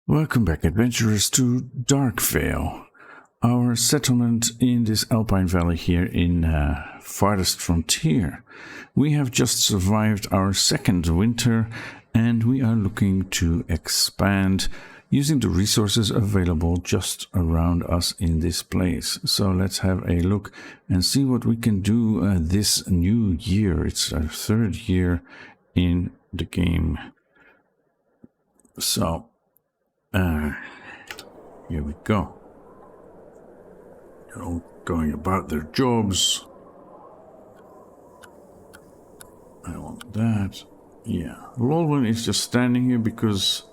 Welcome back, adventurers, to Darkvale, our settlement in this Alpine Valley here in Farthest Frontier. We have just survived our second winter, and we are looking to expand using the resources available just around us in this place. So let's have a look and see what we can do this new year. It's our third year in the game. So here we go. They're all going about their jobs. I want that. Yeah. Lolwyn is just standing here because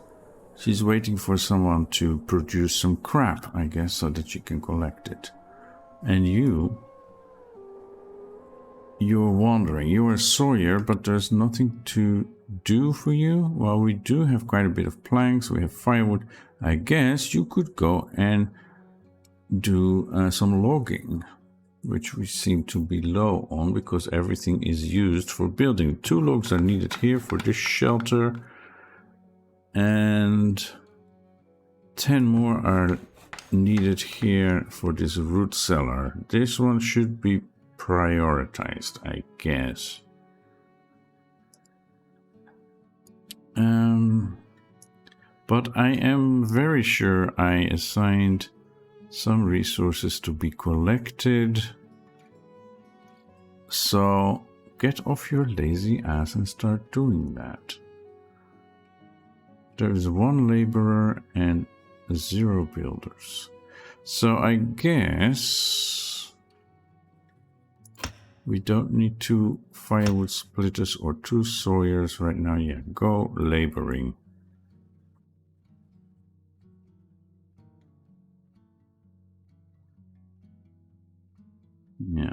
she's waiting for someone to produce some crap, I guess, so that she can collect it. And you're wandering. You're a sawyer, but there's nothing to do for you. Well, we do have quite a bit of planks. We have firewood. I guess you could go and do some logging, which we seem to be low on because everything is used for building. 2 logs are needed here for this shelter, and 10 more are needed here for this root cellar. This one should be prioritized, I guess. But I am very sure I assigned some resources to be collected. So get off your lazy ass and start doing that. There is 1 laborer and 0 builders. So I guess we don't need 2 firewood splitters or 2 sawyers right now. Yeah, go laboring. Yeah.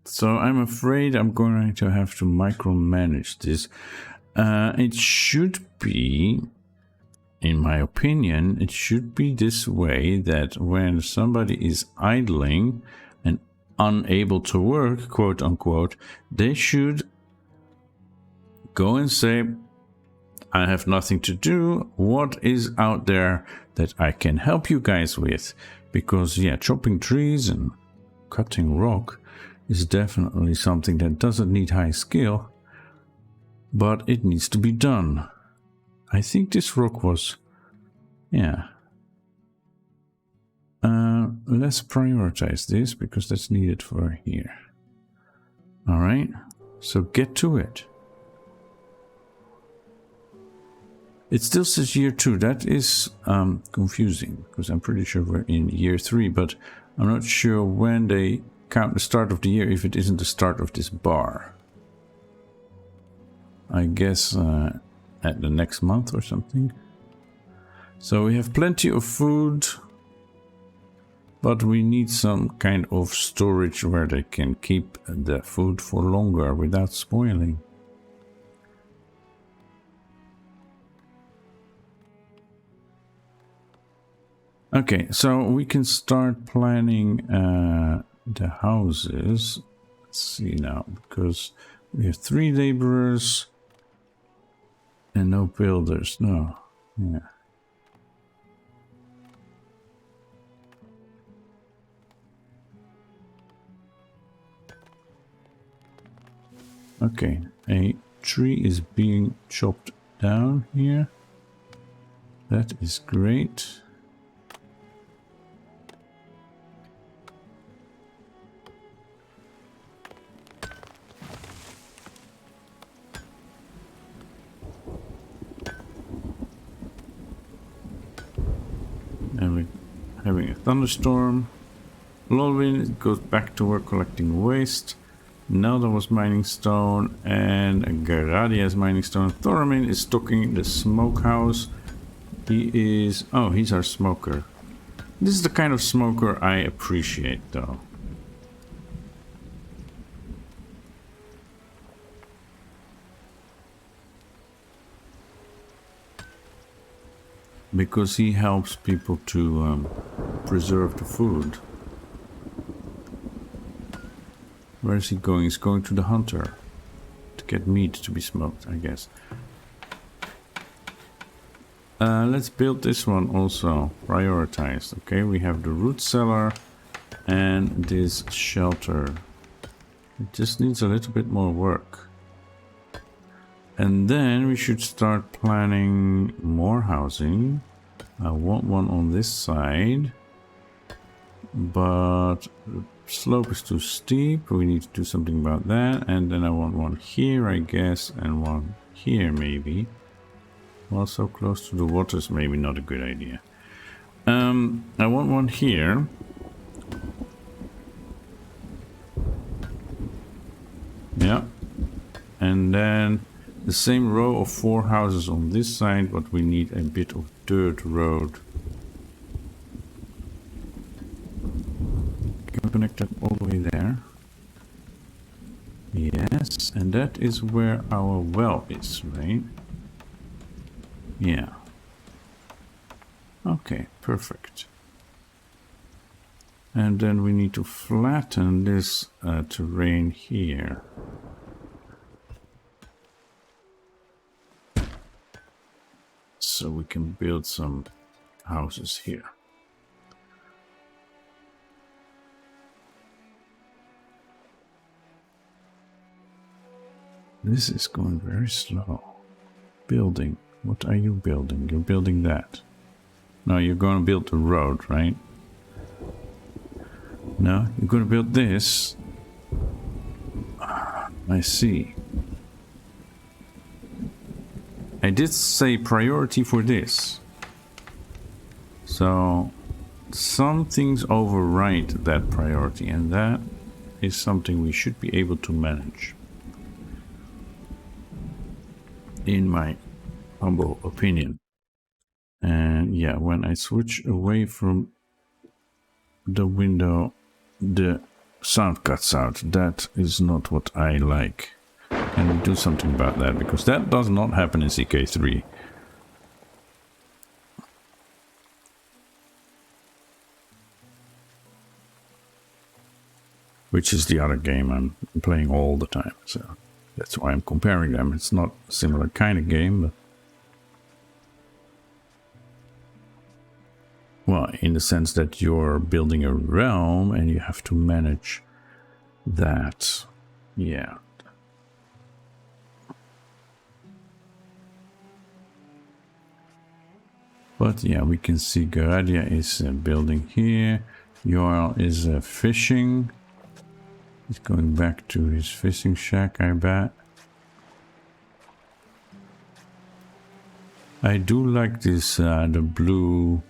So I'm afraid I'm going to have to micromanage this. It should be, in my opinion, it should be this way that when somebody is idling and unable to work, quote unquote, they should go and say, I have nothing to do. What is out there that I can help you guys with? Because, yeah, chopping trees and cutting rock is definitely something that doesn't need high skill, but it needs to be done. I think this rock was, yeah. Let's prioritize this because that's needed for here. All right, so get to it. It still says year 2. That is confusing because I'm pretty sure we're in year 3, but I'm not sure when they count the start of the year if it isn't the start of this bar. I guess at the next month or something. So we have plenty of food, but we need some kind of storage where they can keep the food for longer without spoiling. Okay, so we can start planning the houses. Let's see now, because we have 3 laborers and no builders. No, yeah. Okay, a tree is being chopped down here. That is great. And we're having a thunderstorm. Lolwyn goes back to work collecting waste. Nelda was mining stone, and Garadia is mining stone. Thoramin is stocking the smokehouse. He's our smoker. This is the kind of smoker I appreciate, though. Because he helps people to preserve the food. Where is he going? He's going to the hunter to get meat to be smoked, I guess. Let's build this one also. Prioritized. Okay, we have the root cellar and this shelter. It just needs a little bit more work. And then we should start planning more housing. I want one on this side, but the slope is too steep. We need to do something about that. And then I want one here, I guess, and one here maybe. Well, so close to the water is maybe not a good idea. I want one here. Yeah. And then the same row of 4 houses on this side, but we need a bit of dirt road. Can we connect that all the way there? Yes, and that is where our well is, right? Yeah. Okay, perfect. And then we need to flatten this terrain here. So we can build some houses here. This is going very slow. Building. What are you building? You're building that. No, you're going to build the road, right? No, you're going to build this. I see. I did say priority for this. So some things override that priority, and that is something we should be able to manage. In my humble opinion. And yeah, when I switch away from the window, the sound cuts out. That is not what I like. Can we do something about that? Because that does not happen in CK3. Which is the other game I'm playing all the time. So that's why I'm comparing them. It's not a similar kind of game, but... Well, in the sense that you're building a realm and you have to manage that. Yeah. But yeah, we can see Garadia is building here. Yoel is fishing. He's going back to his fishing shack, I bet. I do like this, the blue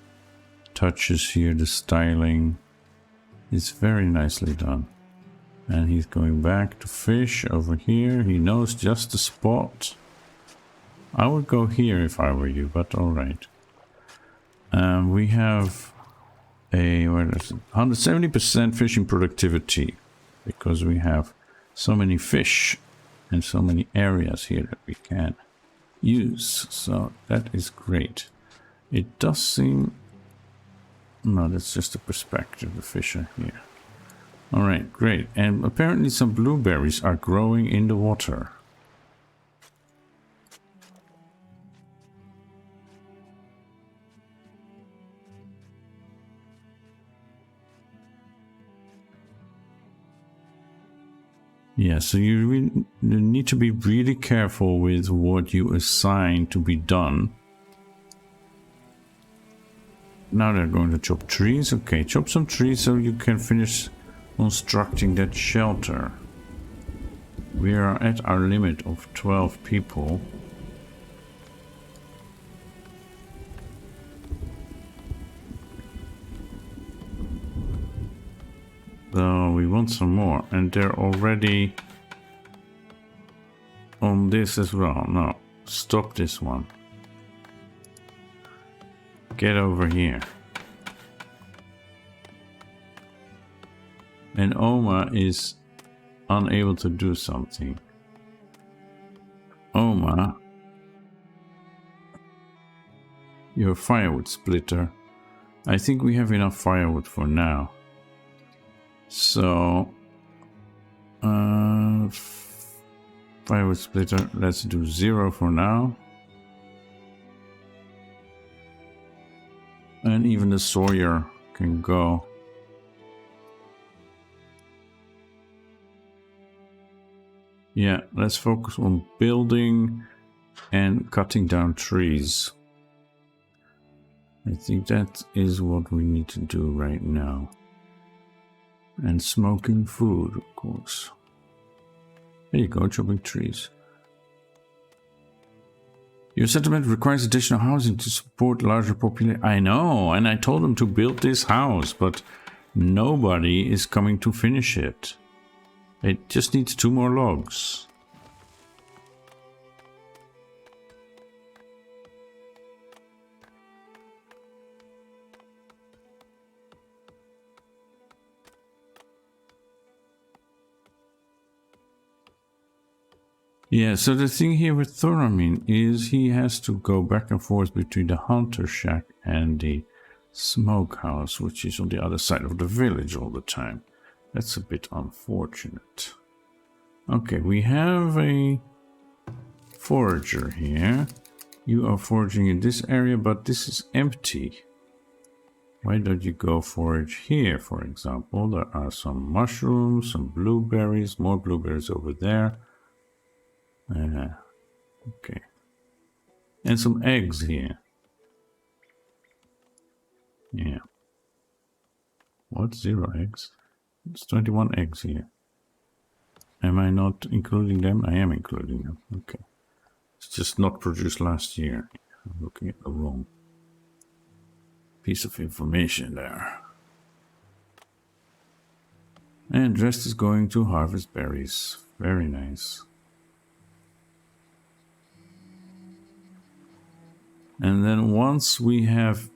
touches here, the styling. It's very nicely done. And he's going back to fish over here. He knows just the spot. I would go here if I were you, but alright. We have a 170% fishing productivity because we have so many fish and so many areas here that we can use. So that is great. It does seem... No, that's just a perspective. The fish are here. Alright, great. And apparently some blueberries are growing in the water. Yeah, so you need to be really careful with what you assign to be done. Now they're going to chop trees. Okay, chop some trees so you can finish constructing that shelter. We are at our limit of 12 people. So we want some more, and they're already on this as well. No, stop this one. Get over here. And Oma is unable to do something. Oma, your firewood splitter. I think we have enough firewood for now. So, firewood splitter, let's do 0 for now. And even the sawyer can go. Yeah, let's focus on building and cutting down trees. I think that is what we need to do right now. And smoking food, of course. There you go, chopping trees. Your settlement requires additional housing to support larger population. I know, and I told them to build this house, but nobody is coming to finish it. It just needs 2 more logs. Yeah, so the thing here with thoramin is he has to go back and forth between the hunter shack and the smokehouse, which is on the other side of the village all the time. That's a bit unfortunate. Okay, we have a forager here. You are foraging in this area, but this is empty. Why don't you go forage here, for example? There are some mushrooms, some blueberries, more blueberries over there. Okay. And some eggs here. Yeah. What? 0 eggs? It's 21 eggs here. Am I not including them? I am including them. Okay. It's just not produced last year. I'm looking at the wrong piece of information there. And rest is going to harvest berries. Very nice. And then once we have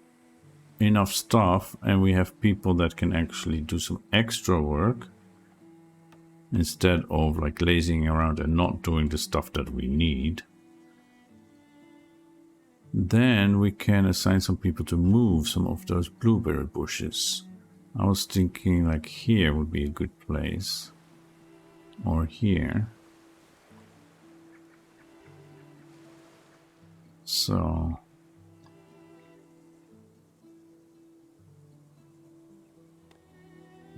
enough stuff and we have people that can actually do some extra work instead of like lazing around and not doing the stuff that we need, then we can assign some people to move some of those blueberry bushes. I was thinking like here would be a good place, or here. So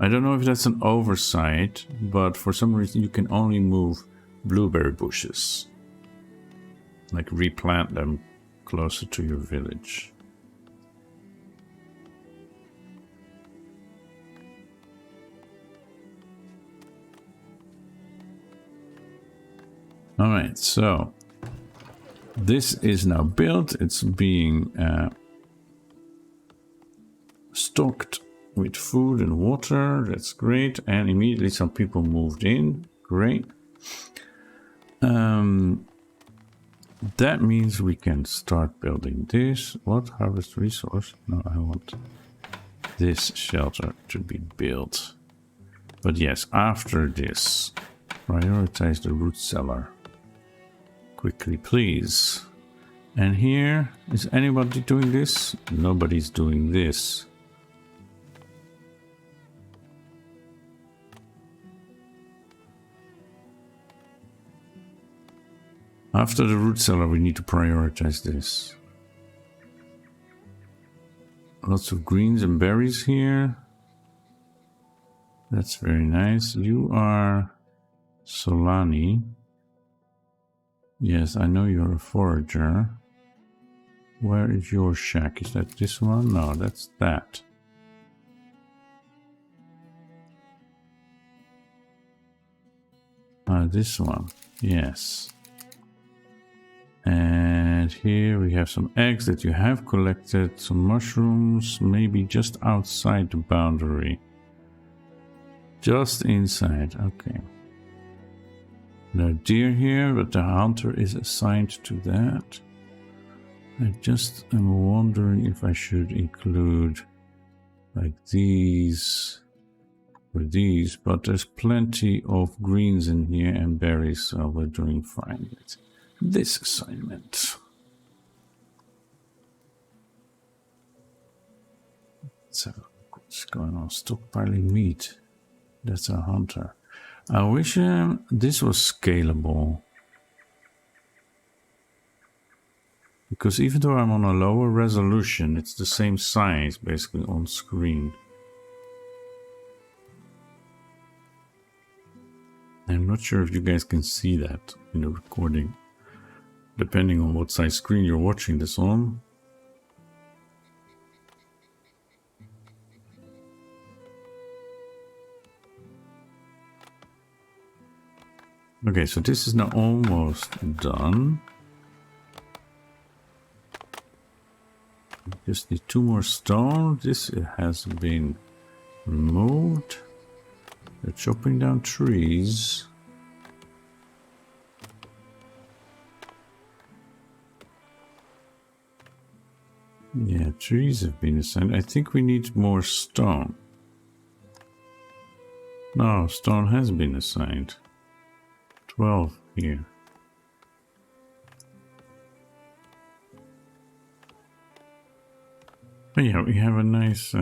I don't know if that's an oversight, but for some reason you can only move blueberry bushes. Like replant them closer to your village. Alright, so this is now built. It's being stocked with food and water. That's great. And immediately some people moved in. Great. That means we can start building this. What? Harvest resource? No, I want this shelter to be built. But yes, after this, prioritize the root cellar. Quickly, please. And here, is anybody doing this? Nobody's doing this. After the root cellar, we need to prioritize this. Lots of greens and berries here. That's very nice. You are Solani. Yes, I know you're a forager. Where is your shack? Is that this one? No, that's that. This one. Yes. And here we have some eggs that you have collected, some mushrooms, maybe just outside the boundary. Just inside, okay. There are deer here, but the hunter is assigned to that. I just am wondering if I should include like these or these, but there's plenty of greens in here and berries, so we're doing fine with this assignment. Let's have a look what's going on. Stockpiling meat. That's a hunter. I wish this was scalable. Because even though I'm on a lower resolution, it's the same size basically on screen. I'm not sure if you guys can see that in the recording, depending on what size screen you're watching this on. Okay, so this is now almost done. Just need 2 more stone. This has been removed. They're chopping down trees. Yeah, trees have been assigned. I think we need more stone. No, stone has been assigned. 12 here. But yeah, we have a nice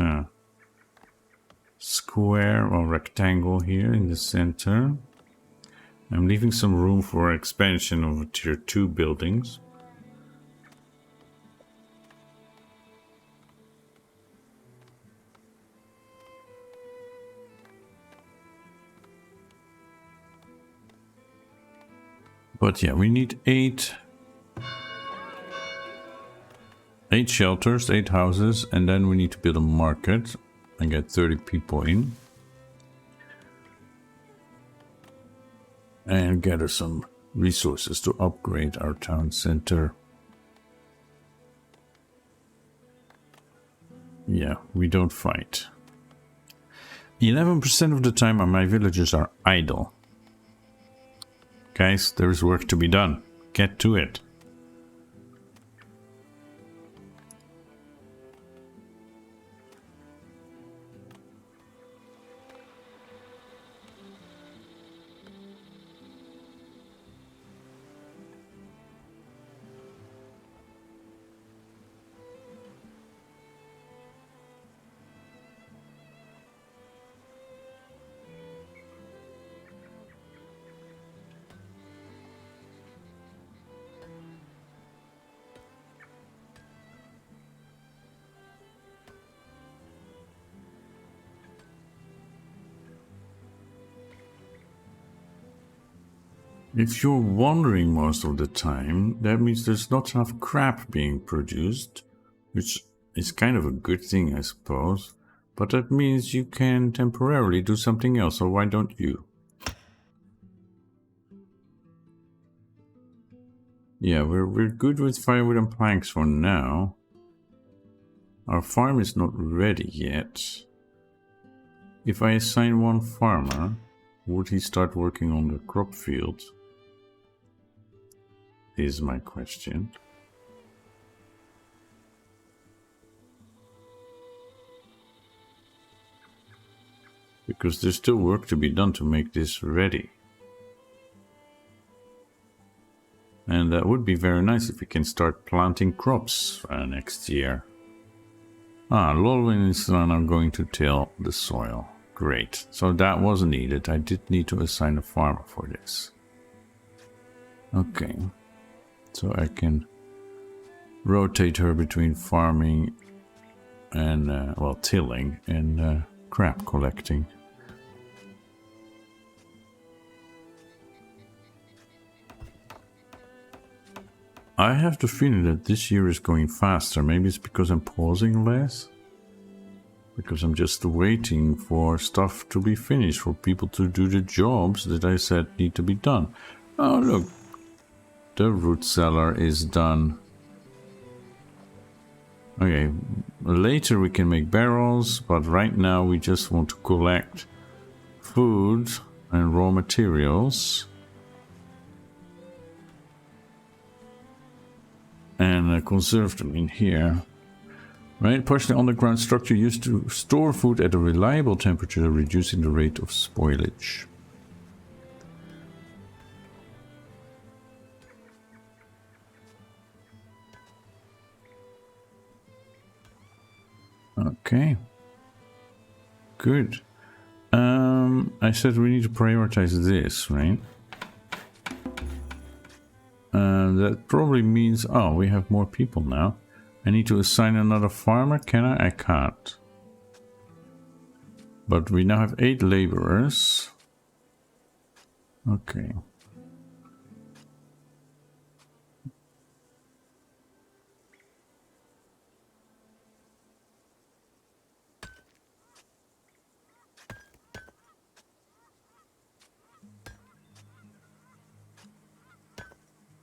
square or rectangle here in the center. I'm leaving some room for expansion of tier 2 buildings. But yeah, we need 8 shelters, 8 houses, and then we need to build a market and get 30 people in. And gather some resources to upgrade our town center. Yeah, we don't fight. 11% of the time my villagers are idle. Guys, there's work to be done. Get to it. If you're wandering most of the time, that means there's not enough crap being produced, which is kind of a good thing, I suppose. But that means you can temporarily do something else, so why don't you? Yeah, we're good with firewood and planks for now. Our farm is not ready yet. If I assign 1 farmer, would he start working on the crop field? Is my question. Because there's still work to be done to make this ready. And that would be very nice if we can start planting crops next year. Lolwyn is now going to till the soil. Great. So that was needed. I did need to assign a farmer for this. Okay. So I can rotate her between farming and, well, tilling and crap collecting. I have the feeling that this year is going faster. Maybe it's because I'm pausing less. Because I'm just waiting for stuff to be finished, for people to do the jobs that I said need to be done. Oh, look. The root cellar is done. Okay, later we can make barrels, but right now we just want to collect food and raw materials. And conserve them in here. Right, partially underground structure used to store food at a reliable temperature, reducing the rate of spoilage. Okay. Good. I said we need to prioritize this, right? That probably means... Oh, we have more people now. I need to assign another farmer. Can I? I can't. But we now have 8 laborers. Okay.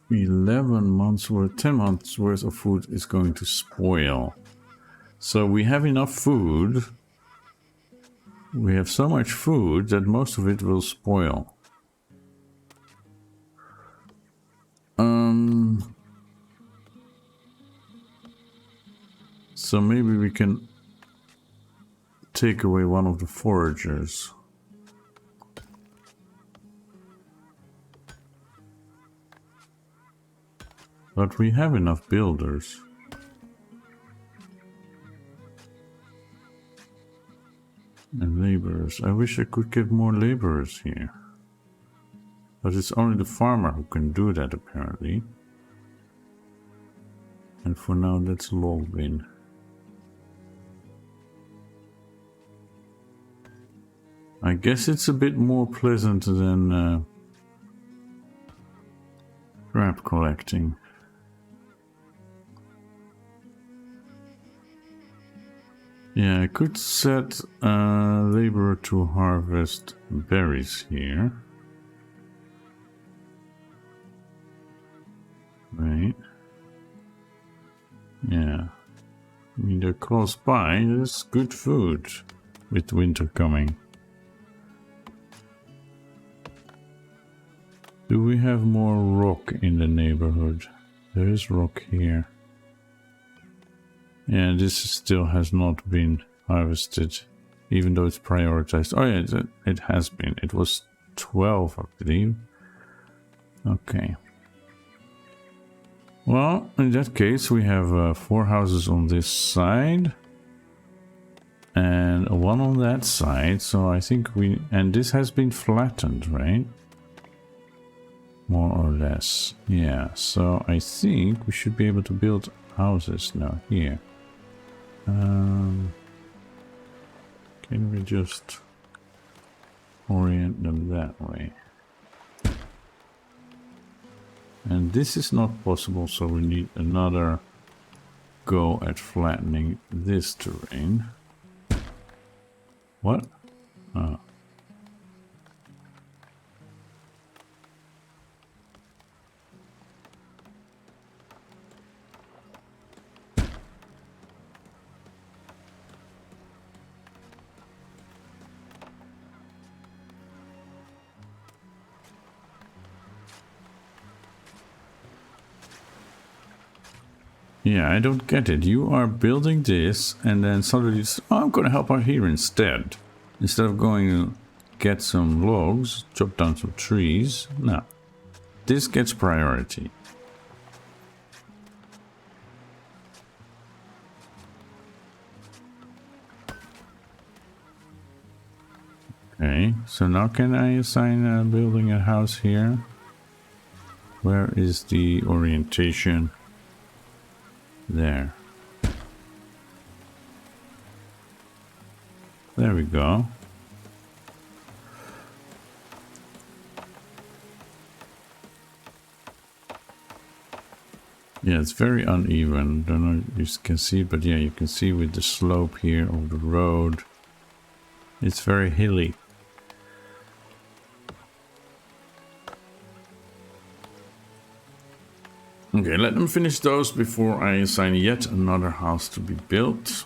$11 months worth, 10 months worth of food is going to spoil. So we have enough food. We have so much food that most of it will spoil. So maybe we can take away one of the foragers. But we have enough builders. And laborers. I wish I could get more laborers here. But it's only the farmer who can do that apparently. And for now let's log in. I guess it's a bit more pleasant than crap collecting. Yeah, I could set laborer to harvest berries here. Right. Yeah. I mean, they're close by. There's good food with winter coming. Do we have more rock in the neighborhood? There is rock here. Yeah, this still has not been harvested, even though it's prioritized. Oh yeah, it has been. It was 12, I believe. Okay. Well, in that case, we have 4 houses on this side. And 1 on that side, so I think we... And this has been flattened, right? More or less. Yeah, so I think we should be able to build houses now here. Can we just orient them that way? And this is not possible, so we need another go at flattening this terrain. What? Oh. Yeah, I don't get it. You are building this and then suddenly it's, oh, I'm going to help out here instead. Instead of going to get some logs, chop down some trees. No. This gets priority. Okay, so now can I assign building a house here? Where is the orientation? There. There we go. Yeah, it's very uneven. Don't know if you can see it, but yeah, you can see with the slope here of the road. It's very hilly. Okay, let them finish those before I assign yet another house to be built.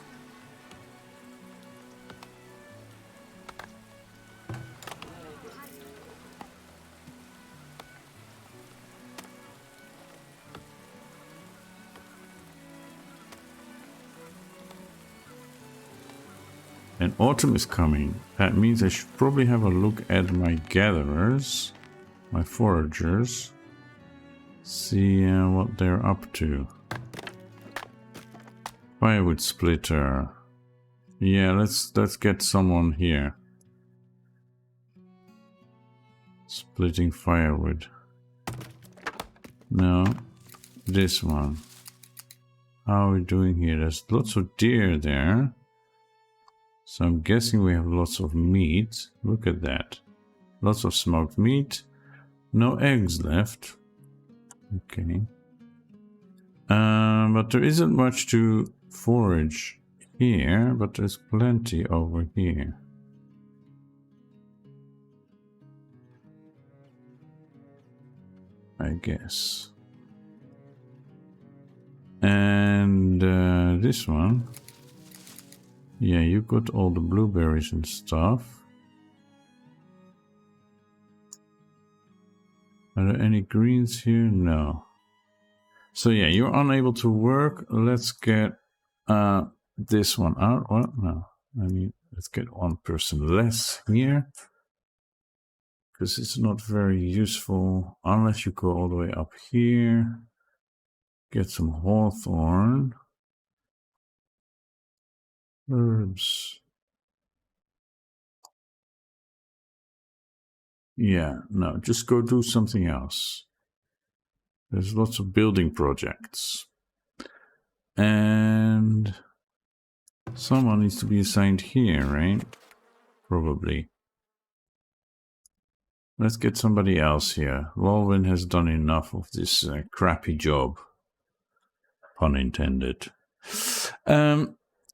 And autumn is coming. That means I should probably have a look at my gatherers, my foragers. See what they're up to. Firewood splitter. Yeah, let's get someone here. Splitting firewood. No, this one. How are we doing here? There's lots of deer there. So I'm guessing we have lots of meat. Look at that. Lots of smoked meat. No eggs left. Okay. But there isn't much to forage here, but there's plenty over here. I guess. And this one. Yeah, you got all the blueberries and stuff. Are there any greens here? No. So yeah, you're unable to work. Let's get this one out. What? No. I mean, let's get one person less here. Because it's not very useful unless you go all the way up here. Get some hawthorn. Herbs. Yeah, no, just go do something else. There's lots of building projects. And someone needs to be assigned here, right? Probably. Let's get somebody else here. Lolwyn has done enough of this crappy job. Pun intended.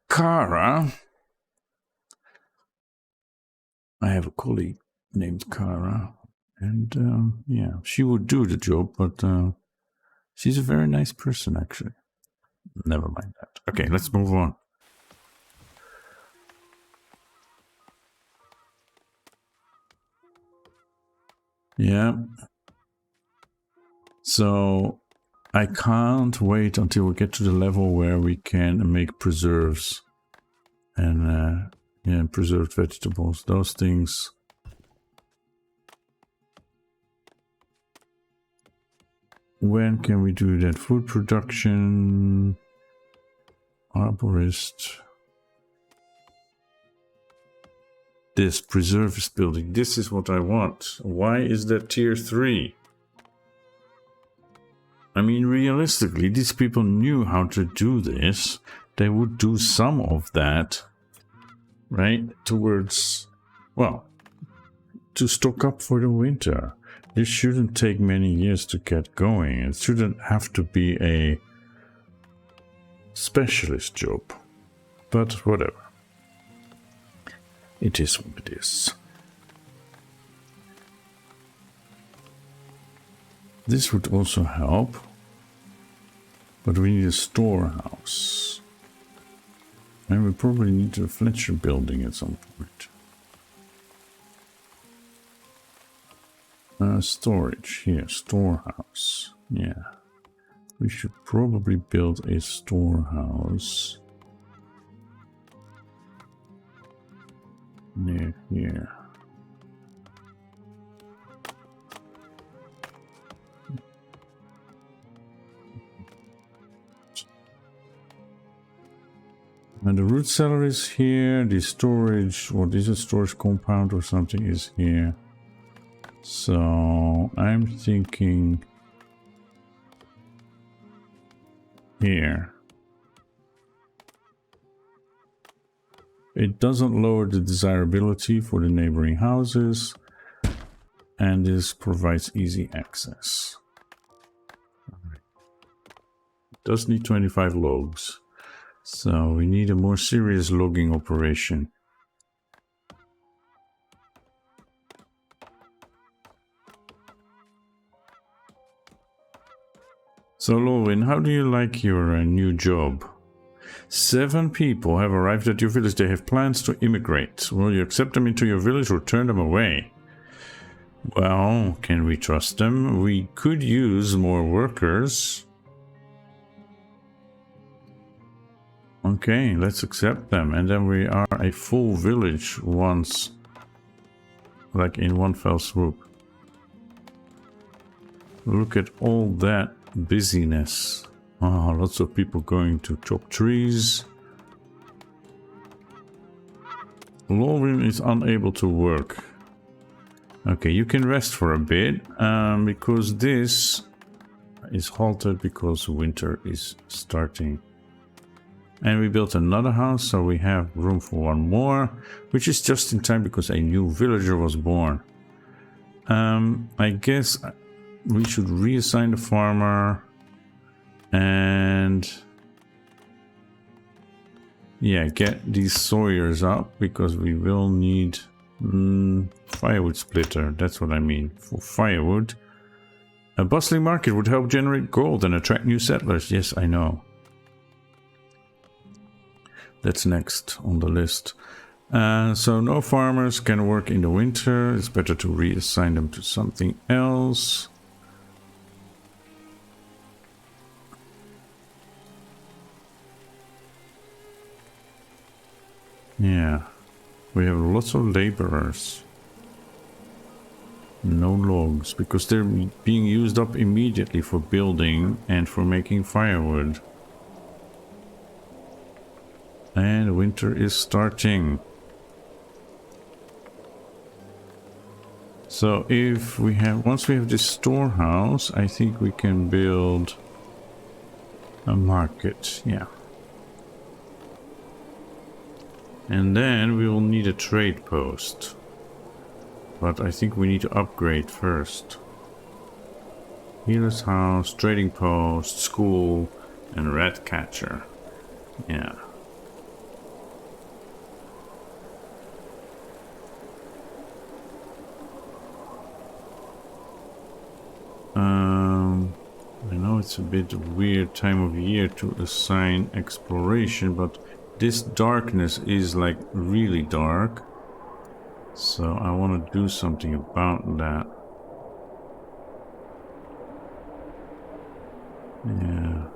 Kara. I have a colleague named Kara. And yeah, she would do the job, but she's a very nice person, actually. Never mind that. Okay, let's move on. Yeah. So I can't wait until we get to the level where we can make preserves and yeah, preserved vegetables. Those things. When can we do that? Food production, arborist. This preservist building. This is what I want. Why is that tier 3? I mean, realistically, these people knew how to do this. They would do some of that, right? Towards, well, to stock up for the winter. This shouldn't take many years to get going. It shouldn't have to be a specialist job. But whatever. It is what it is. This would also help. But we need a storehouse. And we probably need a Fletcher building at some point. Storage here, storehouse. Yeah. We should probably build a storehouse near here. And the root cellar is here. The storage, what is a storage compound or something, is here. So I'm thinking here. It doesn't lower the desirability for the neighboring houses, and this provides easy access. It does need 25 logs, so we need a more serious logging operation. So Lolwyn, how do you like your new job? 7 people have arrived at your village. They have plans to immigrate. Will you accept them into your village or turn them away? Well, can we trust them? We could use more workers. Okay, let's accept them. And then we are a full village once, like in one fell swoop. Look at all that busyness. Oh, lots of people going to chop trees. Lolwyn is unable to work. Okay, you can rest for a bit, because this is halted because winter is starting. And we built another house, so we have room for one more, which is just in time because a new villager was born. I guess we should reassign the farmer and yeah, get these sawyers up because we will need firewood splitter. That's what I mean for firewood. A bustling market would help generate gold and attract new settlers. Yes, I know. That's next on the list. So no farmers can work in the winter. It's better to reassign them to something else. Yeah, we have lots of laborers. No logs, because they're being used up immediately for building and for making firewood. And winter is starting. So if we have, once we have this storehouse, I think we can build a market, yeah. And then we will need a trade post. But I think we need to upgrade first. Healer's house, trading post, school, and rat catcher. Yeah. I know it's a bit weird time of year to assign exploration, but this darkness is like really dark. So I want to do something about that. Yeah.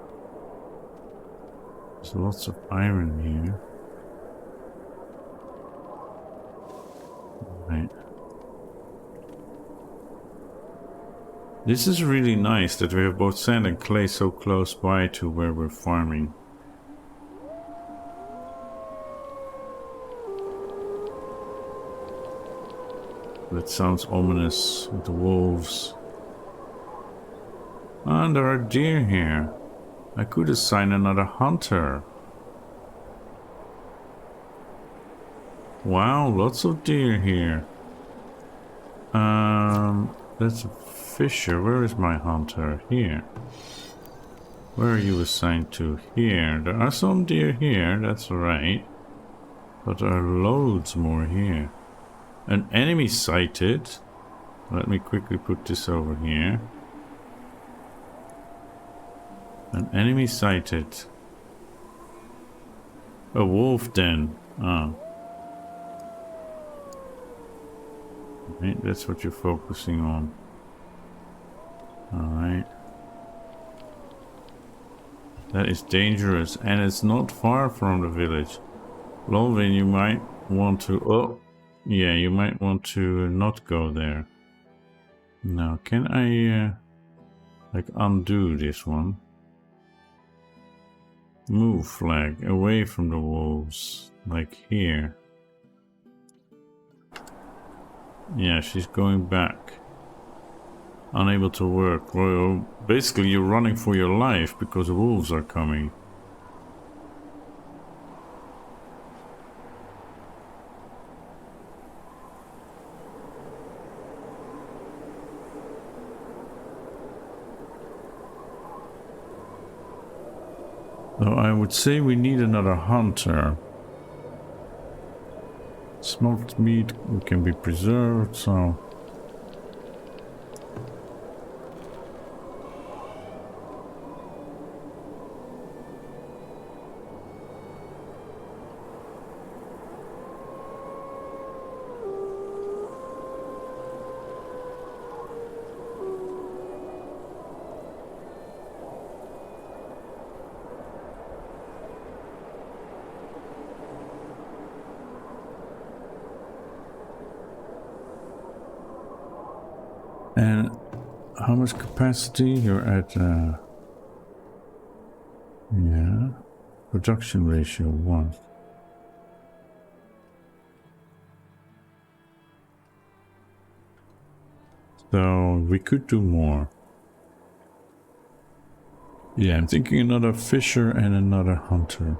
There's lots of iron here. Right. This is really nice that we have both sand and clay so close by to where we're farming. That sounds ominous with the wolves. And there are deer here. I could assign another hunter. Wow, lots of deer here. That's a fisher. Where is my hunter? Here. Where are you assigned to? Here. There are some deer here, that's alright. But there are loads more here. An enemy sighted. Let me quickly put this over here. An enemy sighted. A wolf den. Ah. Right, that's what you're focusing on. Alright. That is dangerous, and it's not far from the village. Lolvin, you might want to... Oh! Yeah, you might want to not go there. Now, can I... like, undo this one? Move flag, away from the wolves. Like here. Yeah, she's going back. Unable to work. Well, basically you're running for your life because wolves are coming. So I would say we need another hunter. Smoked meat can be preserved, so... And how much capacity? You're at, yeah, production ratio 1. So we could do more. Yeah, I'm thinking another fisher and another hunter.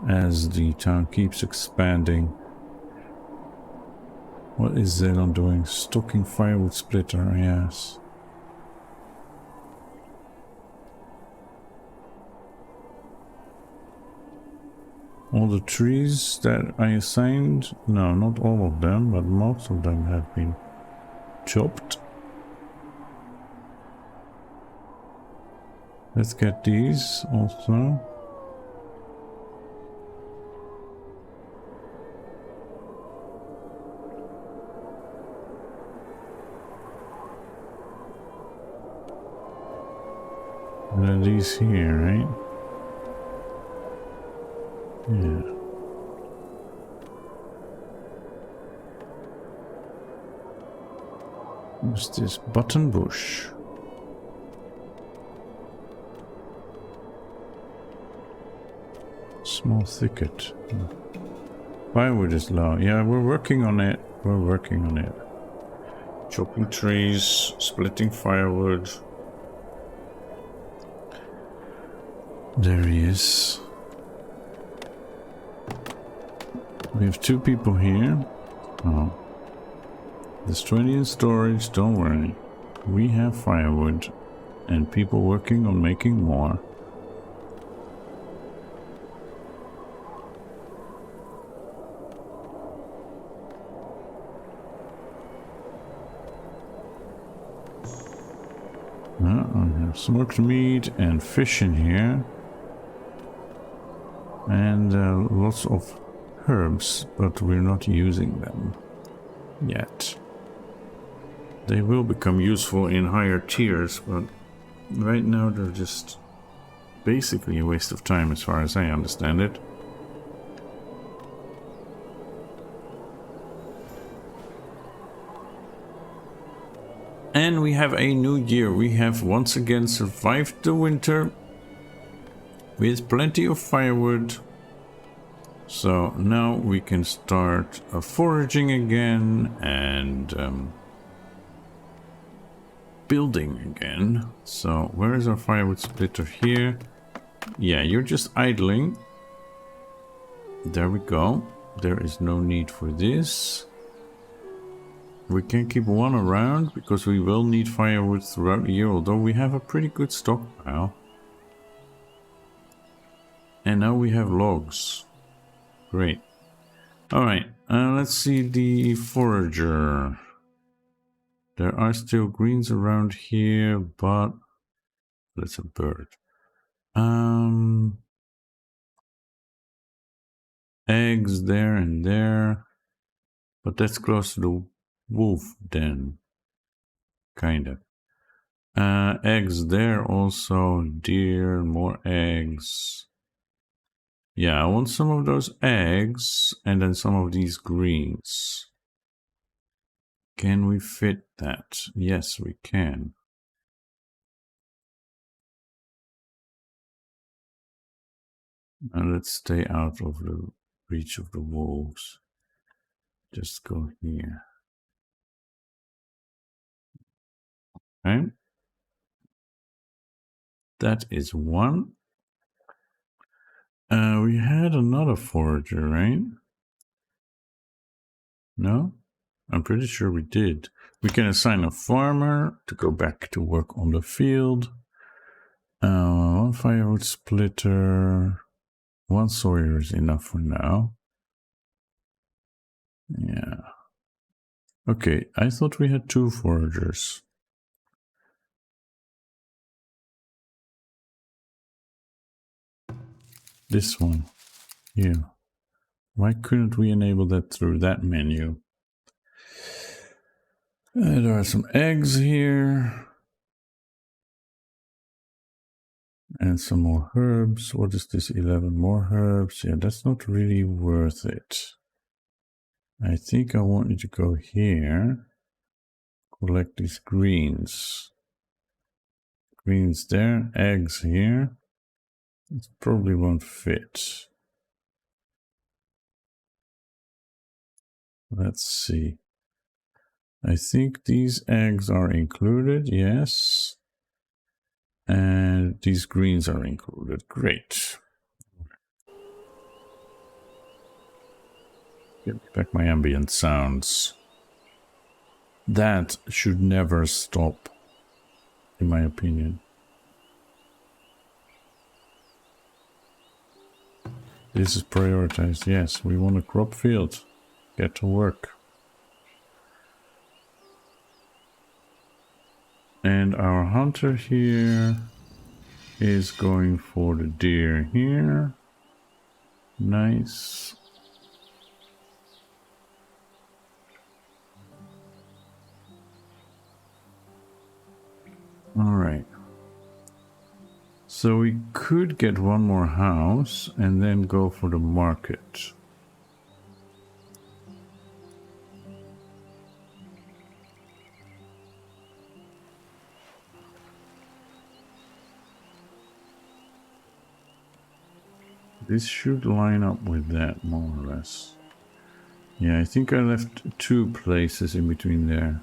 As the town keeps expanding. What is Zenon doing? Stocking firewood splitter, yes. All the trees that I assigned, no, not all of them, but most of them have been chopped. Let's get these also. And then these here, right? Yeah. What's this? Button bush. Small thicket. Firewood is low. Yeah, we're working on it. We're working on it. Chopping trees, splitting firewood. There he is. We have 2 people here. Oh. There's 20 in storage, don't worry. We have firewood and people working on making more. I have smoked meat and fish in here. And lots of herbs, but we're not using them yet. They will become useful in higher tiers, but right now they're just basically a waste of time as far as I understand it. And we have a new year. We have once again survived the winter with plenty of firewood. So now we can start foraging again and building again. So where is our firewood splitter? Here. Yeah, you're just idling. There we go. There is no need for this. We can keep one around because we will need firewood throughout the year, although we have a pretty good stockpile. And now we have logs. Great. Alright, let's see the forager. There are still greens around here, but that's a bird. Eggs there and there, but that's close to the wolf den. Kind of. Eggs there also, deer, more eggs. Yeah, I want some of those eggs and then some of these greens. Can we fit that? Yes, we can. And let's stay out of the reach of the wolves. Just go here. Okay. That is one. We had another forager, right? No? I'm pretty sure we did. We can assign a farmer to go back to work on the field. One firewood splitter. One sawyer is enough for now. Yeah. Okay, I thought we had 2 foragers. This one. Here. Why couldn't we enable that through that menu? There are some eggs here. And some more herbs. What is this? 11 more herbs. Yeah, that's not really worth it. I think I want you to go here. Collect these greens. Greens there. Eggs here. It probably won't fit. Let's see. I think these eggs are included. Yes. And these greens are included. Great. Give me back my ambient sounds. That should never stop, in my opinion. This is prioritized. Yes, we want a crop field. Get to work. And our hunter here is going for the deer here. Nice. All right. So we could get one more house and then go for the market. This should line up with that more or less. Yeah, I think I left 2 places in between there.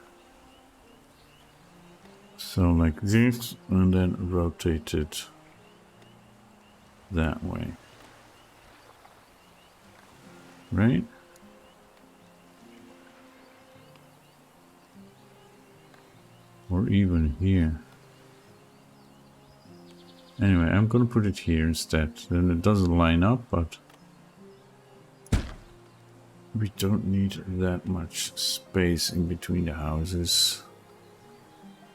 So like this, and then rotate it that way. Right? Or even here. Anyway, I'm gonna put it here instead. Then it doesn't line up, but we don't need that much space in between the houses.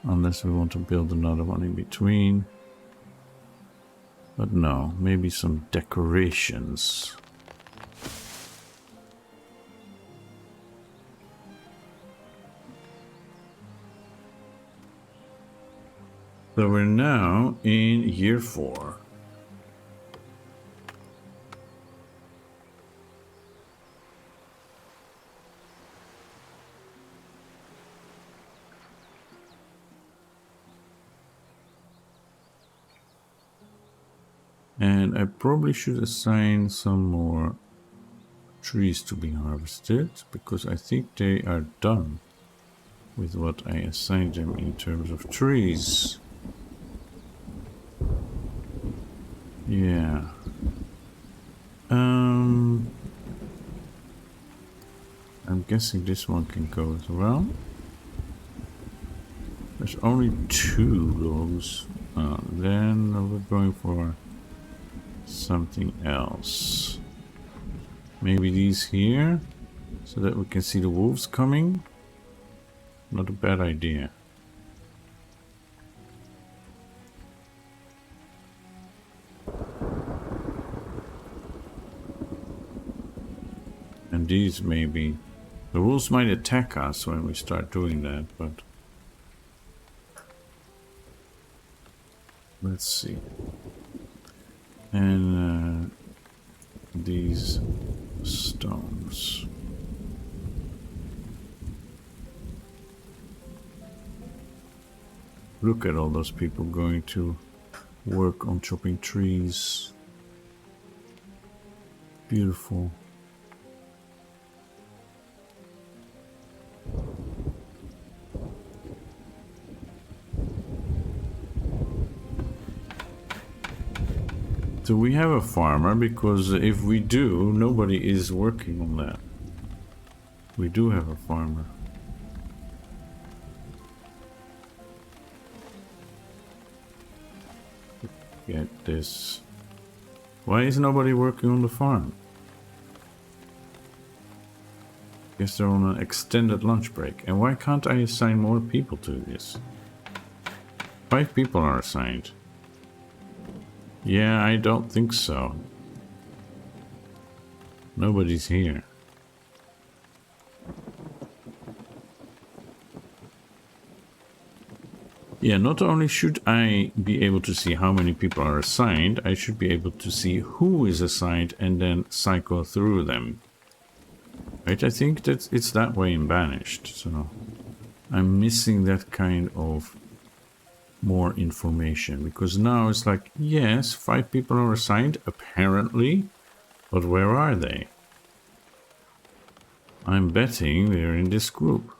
Unless we want to build another one in between. But no, maybe some decorations. So we're now in year 4. And I probably should assign some more trees to be harvested, because I think they are done with what I assigned them in terms of trees. Yeah. I'm guessing this one can go as well. There's only 2 logs. Then we're going for something else. Maybe these here, so that we can see the wolves coming. Not a bad idea. And these maybe. The wolves might attack us when we start doing that, but let's see. And these stones. Look at all those people going to work on chopping trees. Beautiful. So we have a farmer, because if we do, nobody is working on that. We do have a farmer. Get this. Why is nobody working on the farm? Guess they're on an extended lunch break. And why can't I assign more people to this? 5 people are assigned. Yeah, I don't think so. Nobody's here. Yeah, not only should I be able to see how many people are assigned, I should be able to see who is assigned and then cycle through them. Right, I think that it's that way in Banished, so I'm missing that kind of more information, because now it's like, yes, 5 people are assigned, apparently, but where are they? I'm betting they're in this group.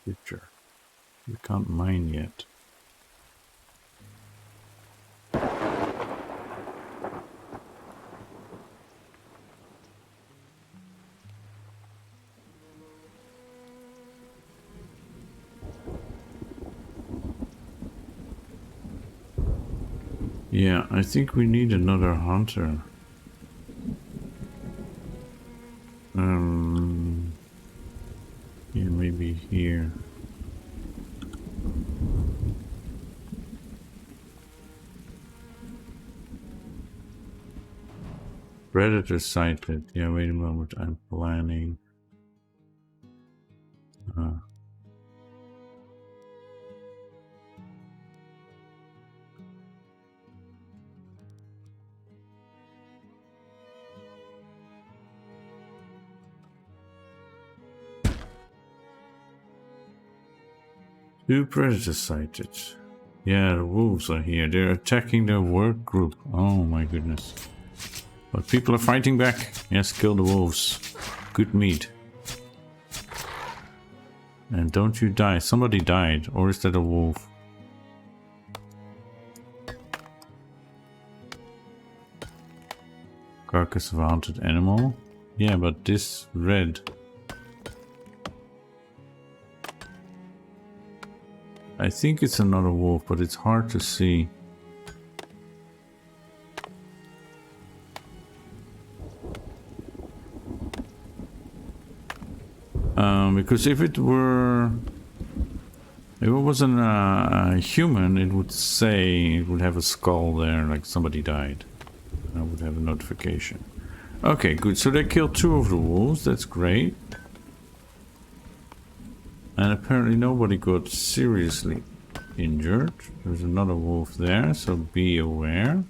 future. We can't mine yet. Yeah, I think we need another hunter. Yeah, maybe here. Predator sighted. Yeah, wait a moment. I'm planning. Two predators sighted. Yeah, the wolves are here. They're attacking the work group. Oh my goodness. But people are fighting back. Yes, kill the wolves. Good meat. And don't you die. Somebody died. Or is that a wolf? Carcass of a haunted animal. Yeah, but this red. I think it's another wolf, but it's hard to see. Because if it wasn't a human, it would say, it would have a skull there, like somebody died. I would have a notification. Okay, good. So they killed two of the wolves. That's great. And apparently nobody got seriously injured. There's another wolf there, so be aware.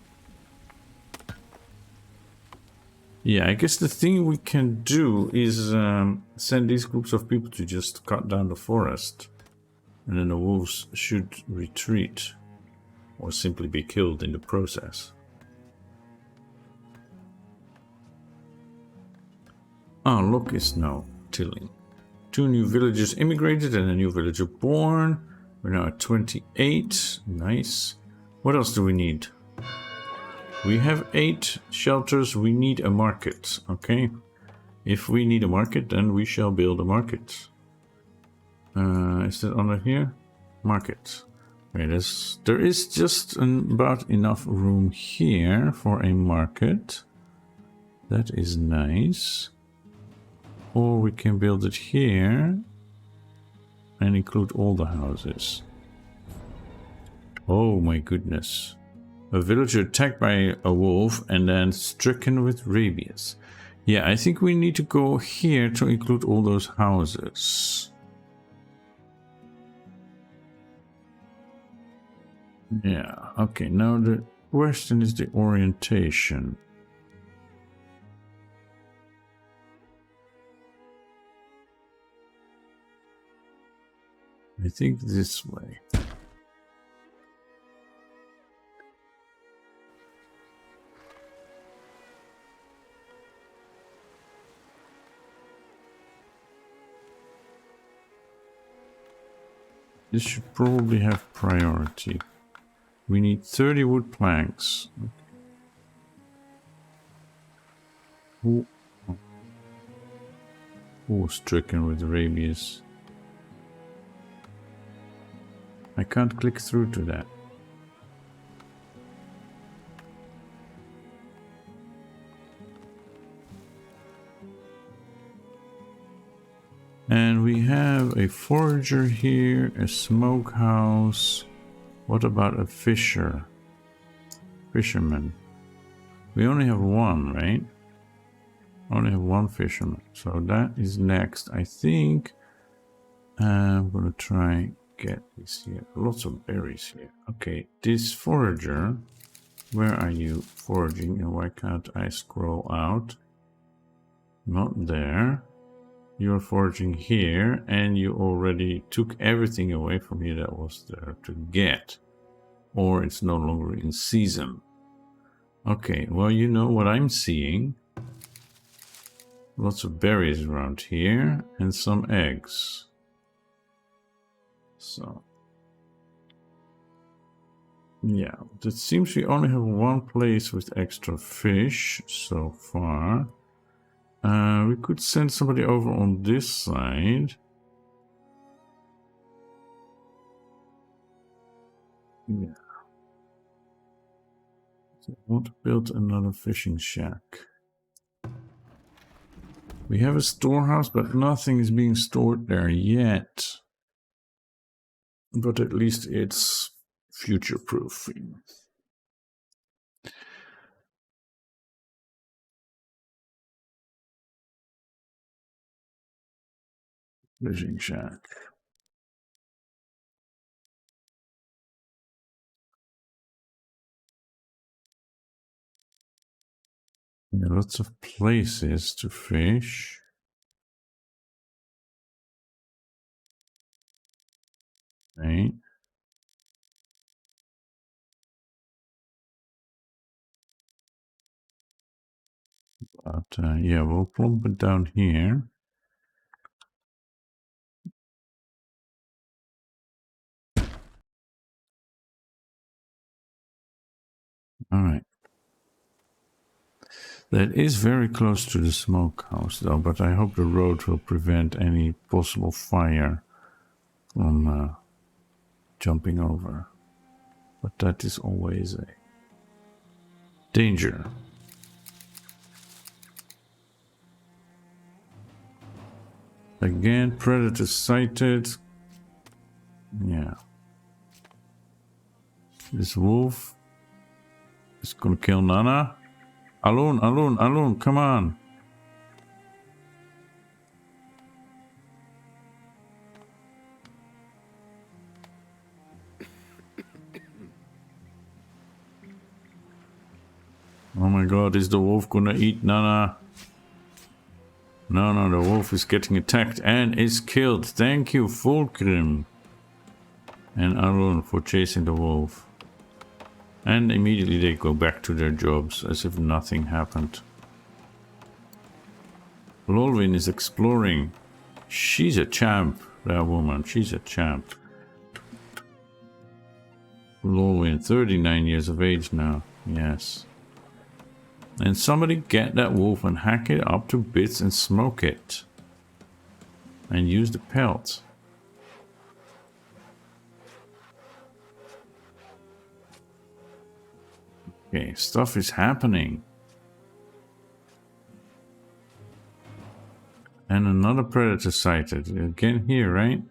Yeah, I guess the thing we can do is send these groups of people to just cut down the forest. And then the wolves should retreat. Or simply be killed in the process. Oh, look, is now tilling. 2 new villagers immigrated and a new villager born. We're now at 28. Nice. What else do we need? We have 8 shelters. We need a market. Okay. If we need a market, then we shall build a market. Is that under here? Market. Okay, there is just about enough room here for a market. That is nice. Or we can build it here and include all the houses. Oh my goodness. A villager attacked by a wolf and then stricken with rabies. Yeah, I think we need to go here to include all those houses. Yeah, okay, now the question is the orientation. I think this way. This should probably have priority. We need 30 wood planks. Okay. Who stricken with rabies? I can't click through to that. And we have a forager here, a smokehouse. What about a fisherman? We only have one, right? Only have one fisherman. So that is next. I think I'm gonna try get this here. Lots of berries here. Okay, this forager. Where are you foraging and why can't I scroll out? Not there. You're foraging here and you already took everything away from here that was there to get. Or it's no longer in season. Okay, well, you know what I'm seeing. Lots of berries around here and some eggs. So, yeah, it seems we only have one place with extra fish so far. We could send somebody over on this side. Yeah. So I want to build another fishing shack. We have a storehouse, but nothing is being stored there yet. But at least it's future-proofing. Fishing shack. Yeah, lots of places to fish. Right. But yeah, we'll plump it down here. All right. That is very close to the smokehouse, though, but I hope the road will prevent any possible fire from jumping over. But that is always a danger. Again, predator sighted. Yeah. This wolf is gonna kill Nana. Alun, Alun, Alun, come on. Oh my god, is the wolf gonna eat Nana? No, no, the wolf is getting attacked and is killed. Thank you, Fulgrim and Arun, for chasing the wolf. And immediately they go back to their jobs as if nothing happened. Lolwyn is exploring. She's a champ, that woman. She's a champ. Lolwyn, 39 years of age now. Yes. And somebody get that wolf and hack it up to bits and smoke it. And use the pelt. Okay, stuff is happening. And another predator sighted. Again here, right?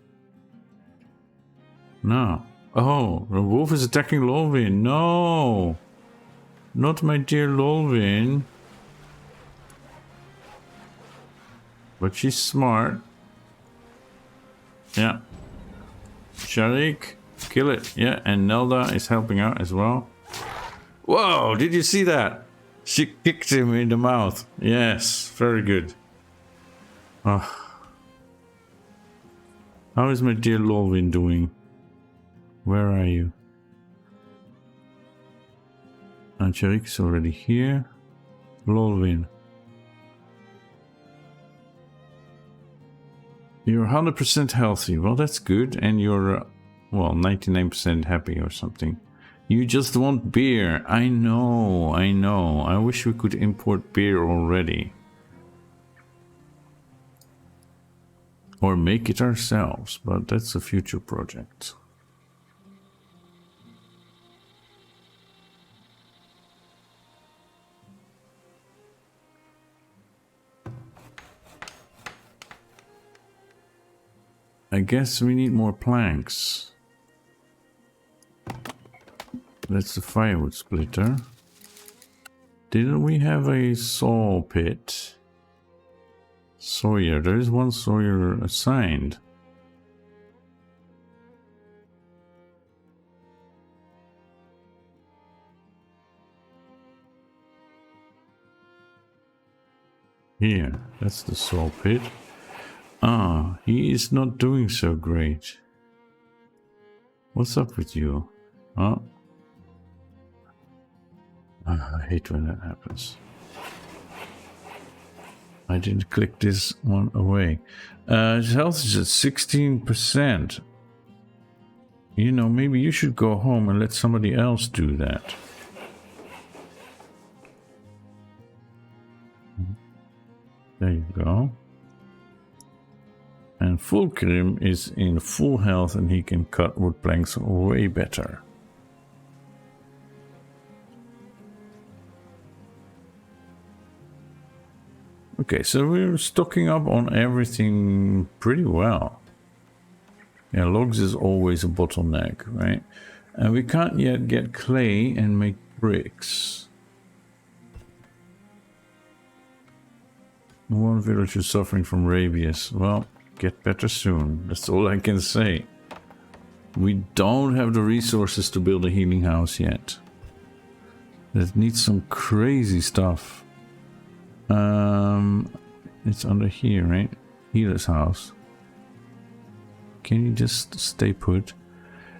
No. Oh, the wolf is attacking Lolwyn. No! Not my dear Lolwyn. But she's smart. Yeah. Sharik, kill it. Yeah, and Nelda is helping out as well. Whoa, did you see that? She kicked him in the mouth. Yes, very good. Oh. How is my dear Lolwyn doing? Where are you? And Sharik is already here. Lolwyn. You're 100% healthy. Well, that's good. And you're, well, 99% happy or something. You just want beer. I know, I know. I wish we could import beer already. Or make it ourselves, but that's a future project. I guess we need more planks. That's the firewood splitter. Didn't we have a saw pit? Sawyer, there is one Sawyer assigned. Here, that's the saw pit. Ah, he is not doing so great. What's up with you? Oh. I hate when that happens. I didn't click this one away. His health is at 16%. You know, maybe you should go home and let somebody else do that. There you go. And Fulcrum is in full health and he can cut wood planks way better. Okay, so we're stocking up on everything pretty well. Yeah, logs is always a bottleneck, right? And we can't yet get clay and make bricks. One village is suffering from rabies. Well, get better soon. That's all I can say. We don't have the resources to build a healing house yet. That needs some crazy stuff. It's under here, right? Healer's house. Can you just stay put?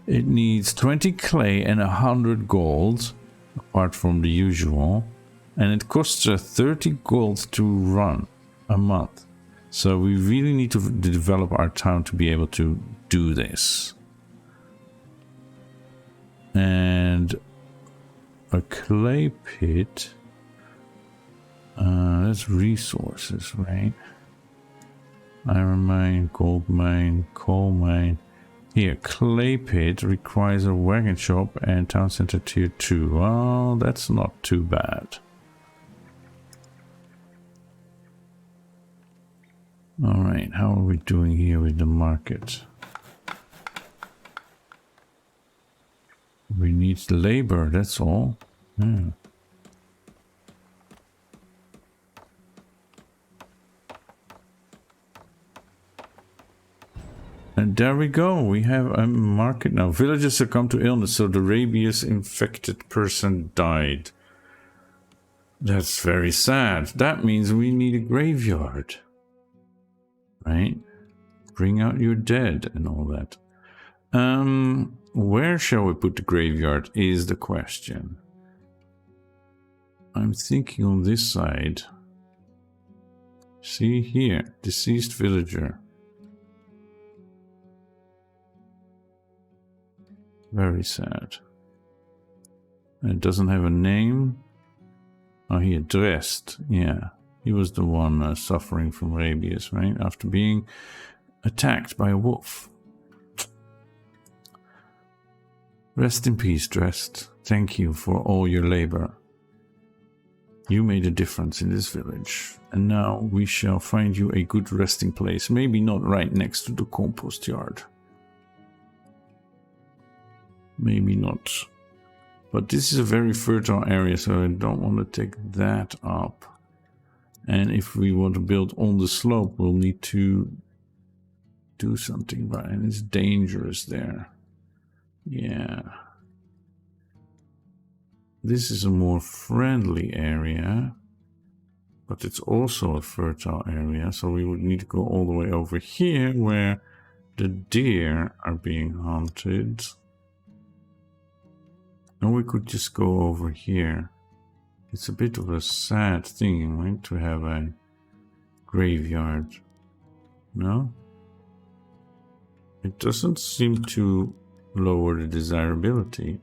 It needs 20 clay and 100 gold, apart from the usual. And it costs 30 gold to run a month. So we really need to develop our town to be able to do this. And a clay pit. That's resources, right? Iron mine, gold mine, coal mine. Here, clay pit requires a wagon shop and town center tier 2. Well, that's not too bad. Alright, how are we doing here with the market? We need labor, that's all. Yeah. And there we go, we have a market now. Villagers succumbed to illness, so the rabies infected person died. That's very sad. That means we need a graveyard. Right? Bring out your dead and all that. Where shall we put the graveyard is the question. I'm thinking on this side. See here, deceased villager. Very sad. And it doesn't have a name. Oh, he addressed. Yeah, he was the one suffering from rabies, right? After being attacked by a wolf. Rest in peace, Dressed. Thank you for all your labor. You made a difference in this village. And now we shall find you a good resting place. Maybe not right next to the compost yard. Maybe not. But this is a very fertile area, so I don't want to take that up. And if we want to build on the slope, we'll need to do something about it. And it's dangerous there. Yeah. This is a more friendly area. But it's also a fertile area, so we would need to go all the way over here where the deer are being hunted. And we could just go over here. It's a bit of a sad thing, right, to have a graveyard. No? It doesn't seem to lower the desirability.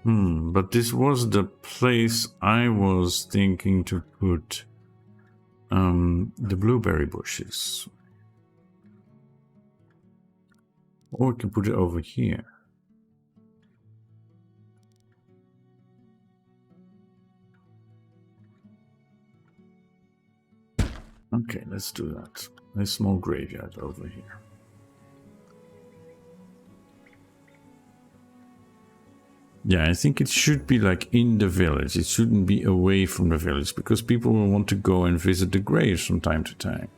But this was the place I was thinking to put the blueberry bushes. Or we can put it over here. Okay, let's do that. A small graveyard over here. Yeah, I think it should be like in the village. It shouldn't be away from the village, because people will want to go and visit the graves from time to time.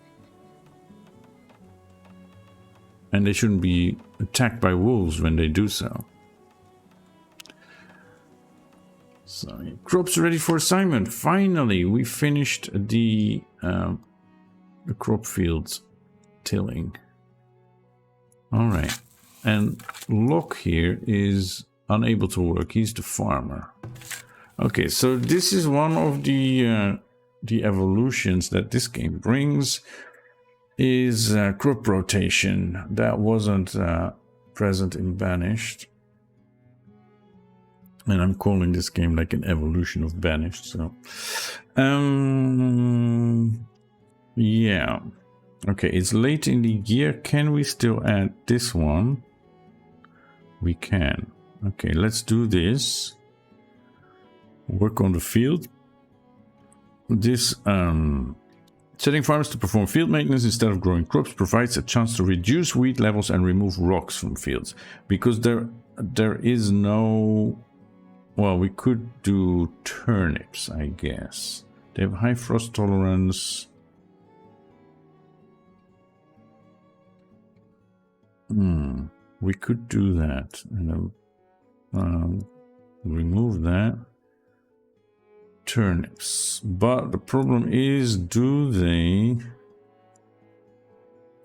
And they shouldn't be attacked by wolves when they do so. So, crops ready for assignment. Finally, we finished the crop fields tilling. Alright. And Locke here is unable to work. He's the farmer. Okay, so this is one of the evolutions that this game brings. is crop rotation. That wasn't present in Banished. And I'm calling this game like an evolution of Banished, so... yeah. Okay, it's late in the year. Can we still add this one? We can. Okay, let's do this. Work on the field. This, setting farmers to perform field maintenance instead of growing crops provides a chance to reduce weed levels and remove rocks from fields. Because there is no... Well, we could do turnips, I guess. They have high frost tolerance. We could do that. And remove that. Turnips. But the problem is, do they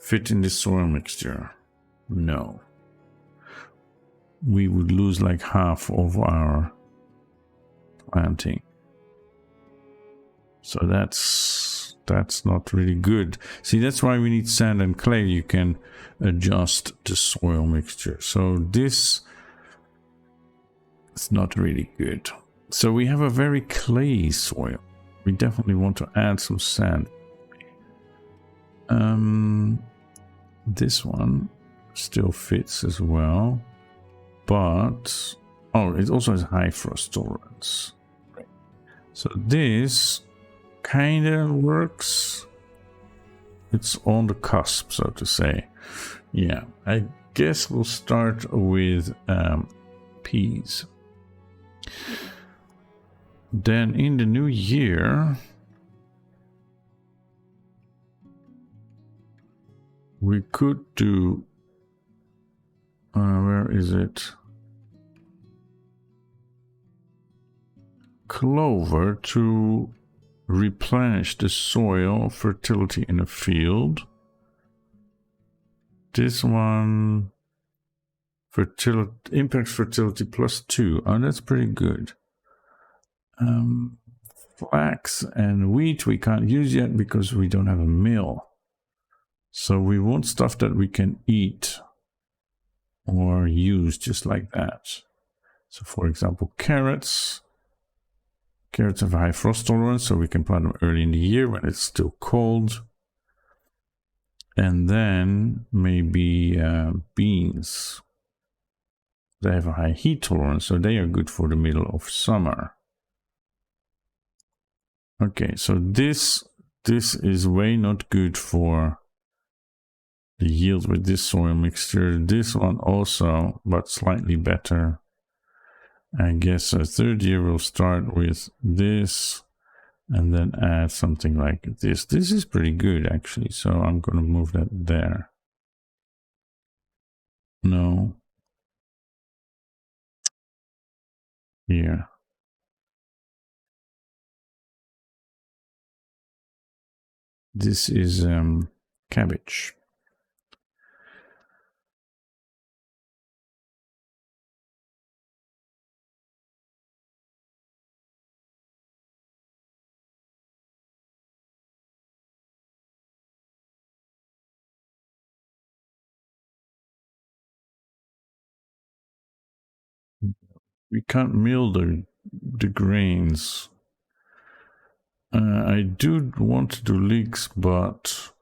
fit in this soil mixture? No. We would lose like half of our planting. So that's not really good. See, that's why we need sand and clay. You can adjust the soil mixture. So this is not really good. So we have a very clayey soil. We definitely want to add some sand. This one still fits as well. But, oh, it also has high frost tolerance. So this kind of works. It's on the cusp, so to say. Yeah, I guess we'll start with peas. Then in the new year, we could do... where is it? Clover to replenish the soil fertility in a field. This one impacts fertility +2. Oh, that's pretty good. Flax and wheat we can't use yet because we don't have a mill. So we want stuff that we can eat or use just like that. So for example, carrots. Carrots have a high frost tolerance, so we can plant them early in the year when it's still cold. And then maybe beans. They have a high heat tolerance, so they are good for the middle of summer. Okay, so this is way not good for the yield with this soil mixture. This one also, but slightly better. I guess a third year we'll start with this and then add something like this. This is pretty good actually, so I'm going to move that there. No. Here. This is cabbage. We can't mill the grains. I do want to do leeks, but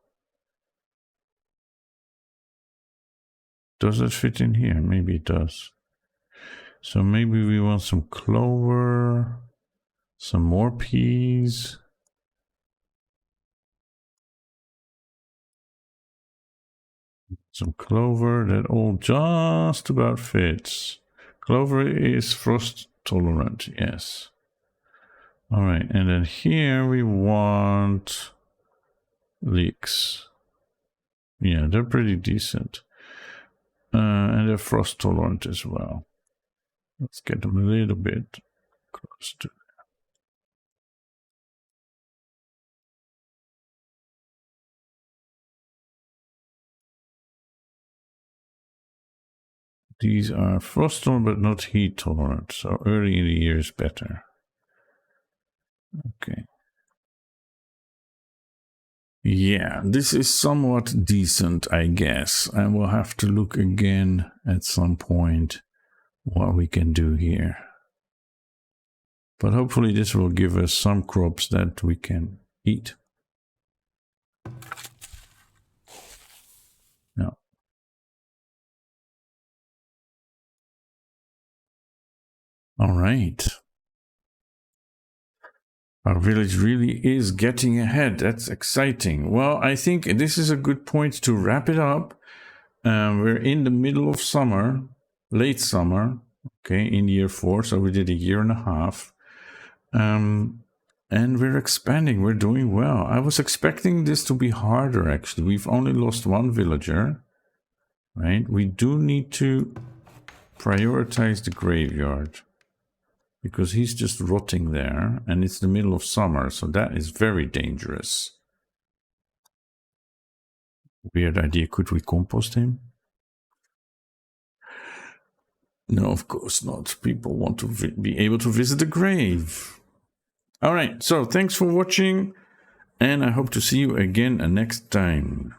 does it fit in here? Maybe it does. So maybe we want some clover, some more peas. Some clover, that all just about fits. Clover is frost tolerant, yes. All right, and then here we want leeks. Yeah, they're pretty decent. And they're frost tolerant as well. Let's get them a little bit close to there. These are frost tolerant but not heat tolerant, so early in the year is better. Okay. Yeah, this is somewhat decent, I guess. And we'll have to look again at some point what we can do here. But hopefully this will give us some crops that we can eat. Yeah. All right. Our village really is getting ahead. That's exciting. Well, I think this is a good point to wrap it up. We're in the middle of summer, late summer, okay, in year 4. So we did a year and a half. And we're expanding. We're doing well. I was expecting this to be harder, actually. We've only lost 1 villager, right? We do need to prioritize the graveyard, because he's just rotting there, and it's the middle of summer, so that is very dangerous. Weird idea. Could we compost him? No, of course not. People want to be able to visit the grave. All right, so thanks for watching, and I hope to see you again next time.